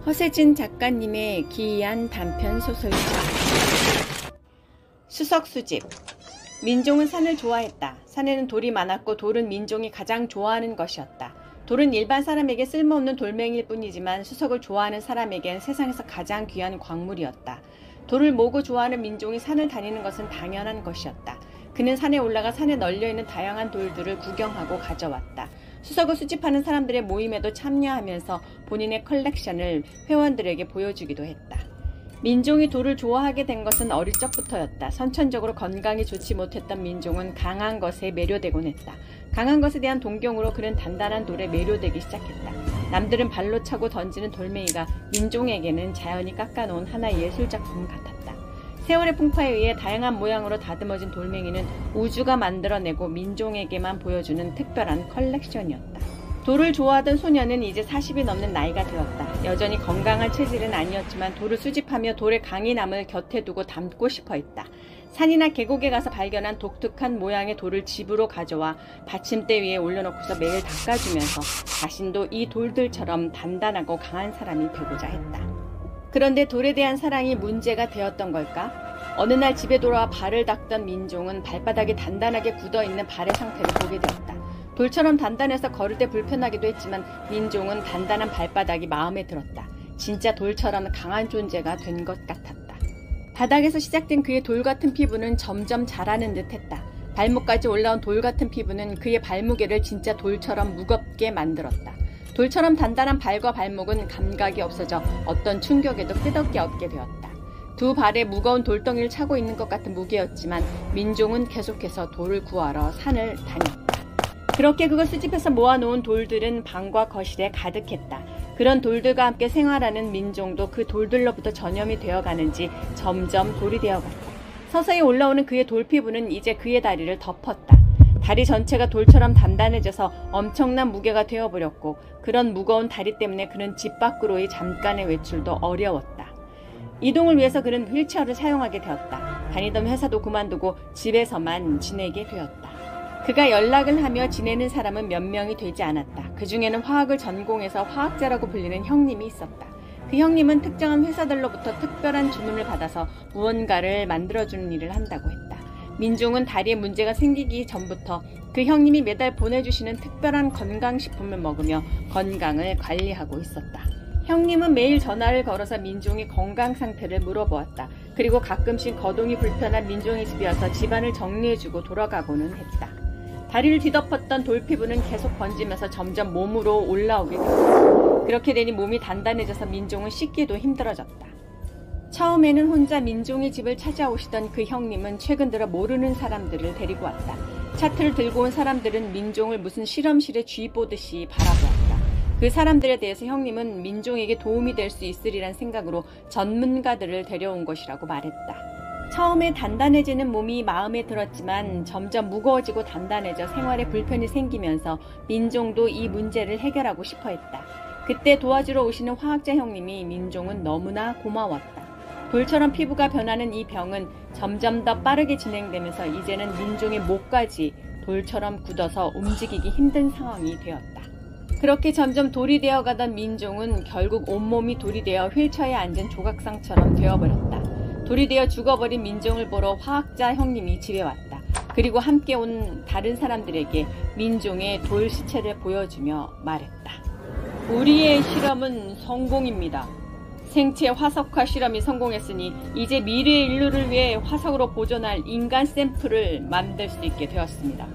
허세진 작가님의 기이한 단편 소설집. 수석 수집. 민종은 산을 좋아했다. 산에는 돌이 많았고 돌은 민종이 가장 좋아하는 것이었다. 돌은 일반 사람에게 쓸모없는 돌멩이일 뿐이지만 수석을 좋아하는 사람에겐 세상에서 가장 귀한 광물이었다. 돌을 모으고 좋아하는 민종이 산을 다니는 것은 당연한 것이었다. 그는 산에 올라가 산에 널려있는 다양한 돌들을 구경하고 가져왔다. 수석을 수집하는 사람들의 모임에도 참여하면서 본인의 컬렉션을 회원들에게 보여주기도 했다. 민종이 돌을 좋아하게 된 것은 어릴 적부터였다. 선천적으로 건강이 좋지 못했던 민종은 강한 것에 매료되곤 했다. 강한 것에 대한 동경으로 그는 단단한 돌에 매료되기 시작했다. 남들은 발로 차고 던지는 돌멩이가 민종에게는 자연히 깎아놓은 하나의 예술작품 같았다. 세월의 풍파에 의해 다양한 모양으로 다듬어진 돌멩이는 우주가 만들어내고 민종에게만 보여주는 특별한 컬렉션이었다. 돌을 좋아하던 소녀는 이제 40이 넘는 나이가 되었다. 여전히 건강한 체질은 아니었지만 돌을 수집하며 돌의 강인함을 곁에 두고 담고 싶어 했다. 산이나 계곡에 가서 발견한 독특한 모양의 돌을 집으로 가져와 받침대 위에 올려놓고서 매일 닦아주면서 자신도 이 돌들처럼 단단하고 강한 사람이 되고자 했다. 그런데 돌에 대한 사랑이 문제가 되었던 걸까? 어느 날 집에 돌아와 발을 닦던 민종은 발바닥이 단단하게 굳어있는 발의 상태를 보게 되었다. 돌처럼 단단해서 걸을 때 불편하기도 했지만 민종은 단단한 발바닥이 마음에 들었다. 진짜 돌처럼 강한 존재가 된 것 같았다. 바닥에서 시작된 그의 돌 같은 피부는 점점 자라는 듯 했다. 발목까지 올라온 돌 같은 피부는 그의 발무게를 진짜 돌처럼 무겁게 만들었다. 돌처럼 단단한 발과 발목은 감각이 없어져 어떤 충격에도 끄덕기 없게 되었다. 두 발에 무거운 돌덩이를 차고 있는 것 같은 무게였지만 민종은 계속해서 돌을 구하러 산을 다녔다. 그렇게 그걸 수집해서 모아놓은 돌들은 방과 거실에 가득했다. 그런 돌들과 함께 생활하는 민종도 그 돌들로부터 전염이 되어가는지 점점 돌이 되어갔다. 서서히 올라오는 그의 돌피부는 이제 그의 다리를 덮었다. 다리 전체가 돌처럼 단단해져서 엄청난 무게가 되어버렸고 그런 무거운 다리 때문에 그는 집 밖으로의 잠깐의 외출도 어려웠다. 이동을 위해서 그는 휠체어를 사용하게 되었다. 다니던 회사도 그만두고 집에서만 지내게 되었다. 그가 연락을 하며 지내는 사람은 몇 명이 되지 않았다. 그 중에는 화학을 전공해서 화학자라고 불리는 형님이 있었다. 그 형님은 특정한 회사들로부터 특별한 주문을 받아서 무언가를 만들어주는 일을 한다고 했다. 민종은 다리에 문제가 생기기 전부터 그 형님이 매달 보내주시는 특별한 건강식품을 먹으며 건강을 관리하고 있었다. 형님은 매일 전화를 걸어서 민종의 건강 상태를 물어보았다. 그리고 가끔씩 거동이 불편한 민종의 집에 와서 집안을 정리해주고 돌아가고는 했다. 다리를 뒤덮었던 돌피부는 계속 번지면서 점점 몸으로 올라오게 되었다. 그렇게 되니 몸이 단단해져서 민종은 씻기도 힘들어졌다. 처음에는 혼자 민종의 집을 찾아오시던 그 형님은 최근 들어 모르는 사람들을 데리고 왔다. 차트를 들고 온 사람들은 민종을 무슨 실험실에 쥐 보듯이 바라보았다. 그 사람들에 대해서 형님은 민종에게 도움이 될 수 있으리란 생각으로 전문가들을 데려온 것이라고 말했다. 처음에 단단해지는 몸이 마음에 들었지만 점점 무거워지고 단단해져 생활에 불편이 생기면서 민종도 이 문제를 해결하고 싶어 했다. 그때 도와주러 오시는 화학자 형님이 민종은 너무나 고마웠다. 돌처럼 피부가 변하는 이 병은 점점 더 빠르게 진행되면서 이제는 민종의 목까지 돌처럼 굳어서 움직이기 힘든 상황이 되었다. 그렇게 점점 돌이 되어가던 민종은 결국 온몸이 돌이 되어 휠체어에 앉은 조각상처럼 되어버렸다. 돌이 되어 죽어버린 민종을 보러 화학자 형님이 집에 왔다. 그리고 함께 온 다른 사람들에게 민종의 돌 시체를 보여주며 말했다. 우리의 실험은 성공입니다. 생체 화석화 실험이 성공했으니 이제 미래의 인류를 위해 화석으로 보존할 인간 샘플을 만들 수 있게 되었습니다.